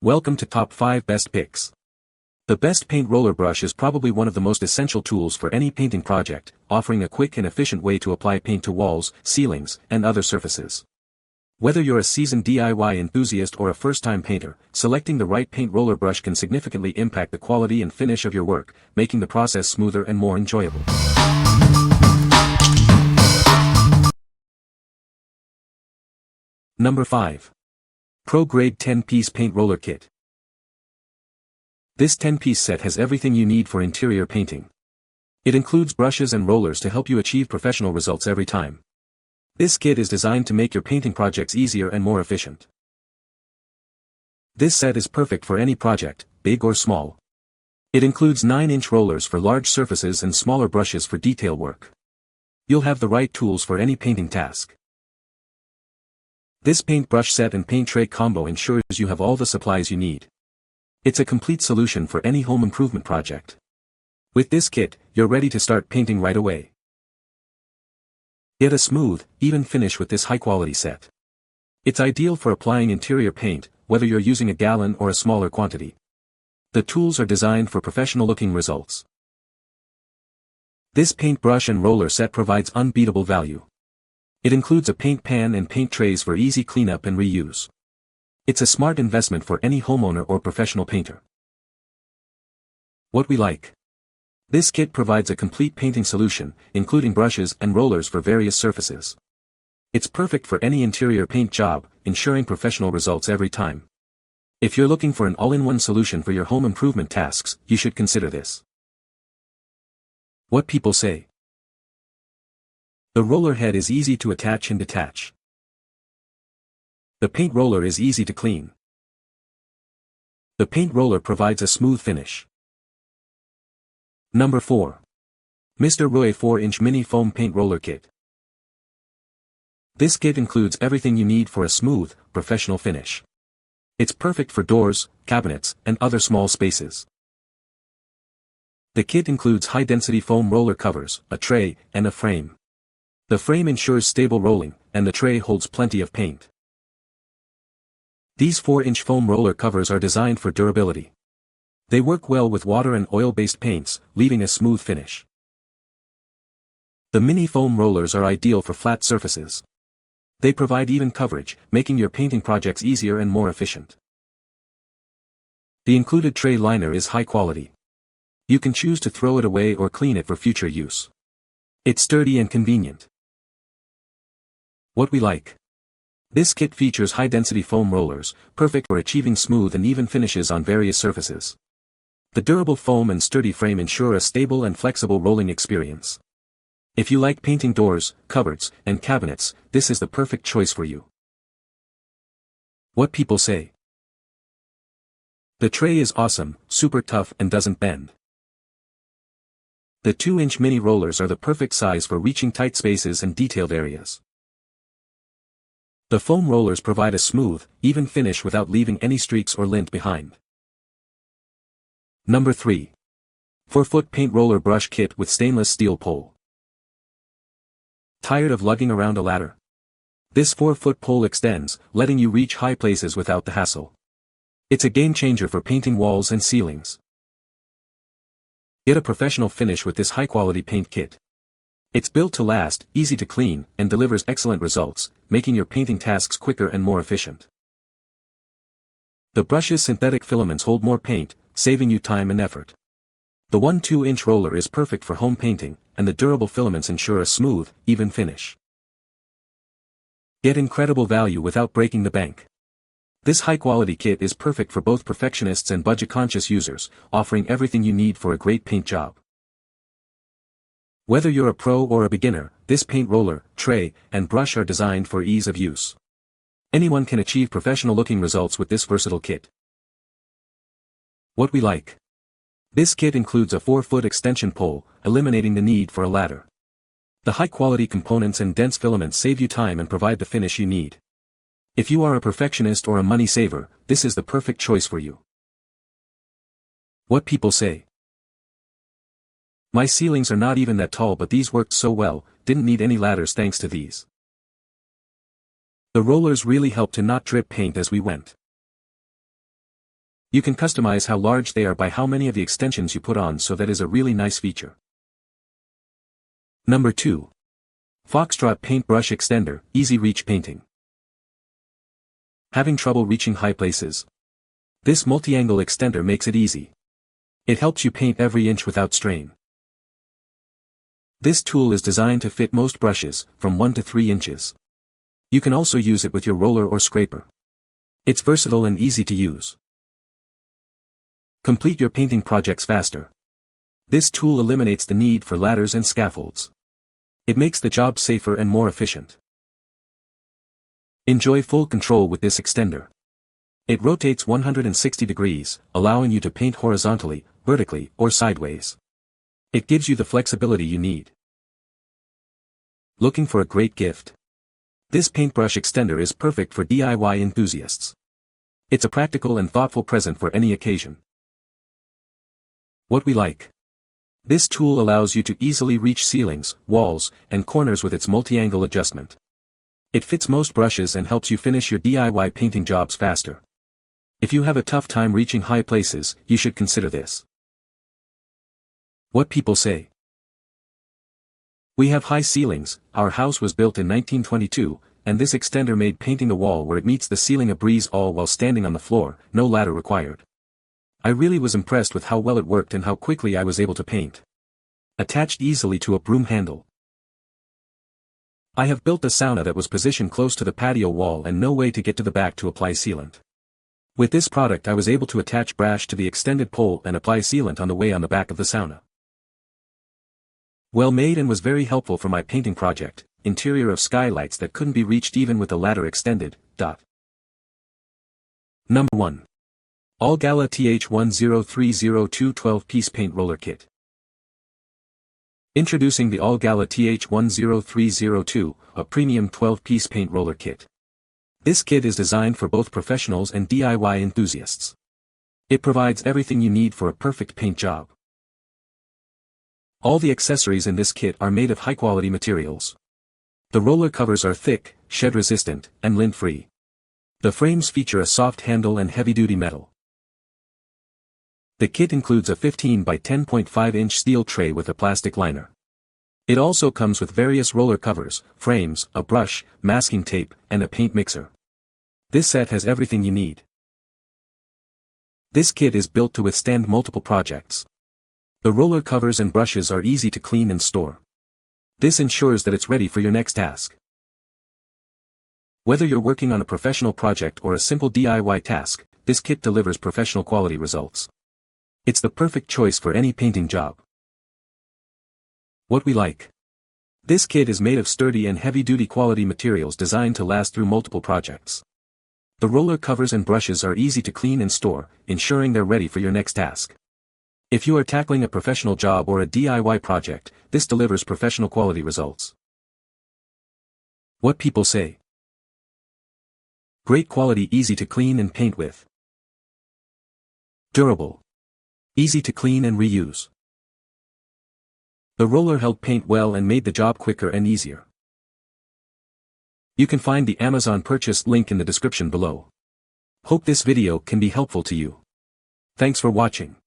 Welcome to Top 5 Best Picks. The best paint roller brush is probably one of the most essential tools for any painting project, offering a quick and efficient way to apply paint to walls, ceilings, and other surfaces. Whether you're a seasoned DIY enthusiast or a first-time painter, selecting the right paint roller brush can significantly impact the quality and finish of your work, making the process smoother and more enjoyable. Number 5. Pro Grade 10-Piece Paint Roller Kit. This 10-piece set has everything you need for interior painting. It includes brushes and rollers to help you achieve professional results every time. This kit is designed to make your painting projects easier and more efficient. This set is perfect for any project, big or small. It includes 9-inch rollers for large surfaces and smaller brushes for detail work. You'll have the right tools for any painting task. This paintbrush set and paint tray combo ensures you have all the supplies you need. It's a complete solution for any home improvement project. With this kit, you're ready to start painting right away. Get a smooth, even finish with this high-quality set. It's ideal for applying interior paint, whether you're using a gallon or a smaller quantity. The tools are designed for professional-looking results. This paintbrush and roller set provides unbeatable value. It includes a paint pan and paint trays for easy cleanup and reuse. It's a smart investment for any homeowner or professional painter. What we like. This kit provides a complete painting solution, including brushes and rollers for various surfaces. It's perfect for any interior paint job, ensuring professional results every time. If you're looking for an all-in-one solution for your home improvement tasks, you should consider this. What people say. The roller head is easy to attach and detach. The paint roller is easy to clean. The paint roller provides a smooth finish. Number 4. Mr. Roy 4-inch Mini Foam Paint Roller Kit. This kit includes everything you need for a smooth, professional finish. It's perfect for doors, cabinets, and other small spaces. The kit includes high-density foam roller covers, a tray, and a frame. The frame ensures stable rolling, and the tray holds plenty of paint. These 4-inch foam roller covers are designed for durability. They work well with water and oil-based paints, leaving a smooth finish. The mini foam rollers are ideal for flat surfaces. They provide even coverage, making your painting projects easier and more efficient. The included tray liner is high quality. You can choose to throw it away or clean it for future use. It's sturdy and convenient. What we like. This kit features high-density foam rollers, perfect for achieving smooth and even finishes on various surfaces. The durable foam and sturdy frame ensure a stable and flexible rolling experience. If you like painting doors, cupboards, and cabinets, this is the perfect choice for you. What people say. The tray is awesome, super tough and doesn't bend. The 2-inch mini rollers are the perfect size for reaching tight spaces and detailed areas. The foam rollers provide a smooth, even finish without leaving any streaks or lint behind. Number 3. 4-foot Paint Roller Brush Kit with Stainless Steel Pole. Tired of lugging around a ladder? This 4-foot pole extends, letting you reach high places without the hassle. It's a game changer for painting walls and ceilings. Get a professional finish with this high-quality paint kit. It's built to last, easy to clean, and delivers excellent results, making your painting tasks quicker and more efficient. The brush's synthetic filaments hold more paint, saving you time and effort. The 2-inch roller is perfect for home painting, and the durable filaments ensure a smooth, even finish. Get incredible value without breaking the bank. This high-quality kit is perfect for both perfectionists and budget-conscious users, offering everything you need for a great paint job. Whether you're a pro or a beginner, this paint roller, tray, and brush are designed for ease of use. Anyone can achieve professional-looking results with this versatile kit. What we like. This kit includes a 4-foot extension pole, eliminating the need for a ladder. The high-quality components and dense filaments save you time and provide the finish you need. If you are a perfectionist or a money saver, this is the perfect choice for you. What people say. My ceilings are not even that tall, but these worked so well, didn't need any ladders thanks to these. The rollers really helped to not drip paint as we went. You can customize how large they are by how many of the extensions you put on, so that is a really nice feature. Number 2. Foxtrot Paintbrush Extender, Easy Reach Painting. Having trouble reaching high places? This multi-angle extender makes it easy. It helps you paint every inch without strain. This tool is designed to fit most brushes, from 1 to 3 inches. You can also use it with your roller or scraper. It's versatile and easy to use. Complete your painting projects faster. This tool eliminates the need for ladders and scaffolds. It makes the job safer and more efficient. Enjoy full control with this extender. It rotates 160 degrees, allowing you to paint horizontally, vertically, or sideways. It gives you the flexibility you need. Looking for a great gift? This paintbrush extender is perfect for DIY enthusiasts. It's a practical and thoughtful present for any occasion. What we like. This tool allows you to easily reach ceilings, walls, and corners with its multi-angle adjustment. It fits most brushes and helps you finish your DIY painting jobs faster. If you have a tough time reaching high places, you should consider this. What people say. We have high ceilings, our house was built in 1922, and this extender made painting the wall where it meets the ceiling a breeze, all while standing on the floor, no ladder required. I really was impressed with how well it worked and how quickly I was able to paint. Attached easily to a broom handle. I have built a sauna that was positioned close to the patio wall and no way to get to the back to apply sealant. With this product I was able to attach brush to the extended pole and apply sealant on the way on the back of the sauna. Well made and was very helpful for my painting project, interior of skylights that couldn't be reached even with the ladder extended. Number 1. Allgala TH10302 12-piece paint roller kit. Introducing the Allgala TH10302, a premium 12-piece paint roller kit. This kit is designed for both professionals and DIY enthusiasts. It provides everything you need for a perfect paint job. All the accessories in this kit are made of high-quality materials. The roller covers are thick, shed-resistant, and lint-free. The frames feature a soft handle and heavy-duty metal. The kit includes a 15 by 10.5-inch steel tray with a plastic liner. It also comes with various roller covers, frames, a brush, masking tape, and a paint mixer. This set has everything you need. This kit is built to withstand multiple projects. The roller covers and brushes are easy to clean and store. This ensures that it's ready for your next task. Whether you're working on a professional project or a simple DIY task, this kit delivers professional quality results. It's the perfect choice for any painting job. What we like. This kit is made of sturdy and heavy-duty quality materials designed to last through multiple projects. The roller covers and brushes are easy to clean and store, ensuring they're ready for your next task. If you are tackling a professional job or a DIY project, this delivers professional quality results. What people say. Great quality, easy to clean and paint with. Durable. Easy to clean and reuse. The roller held paint well and made the job quicker and easier. You can find the Amazon purchase link in the description below. Hope this video can be helpful to you. Thanks for watching.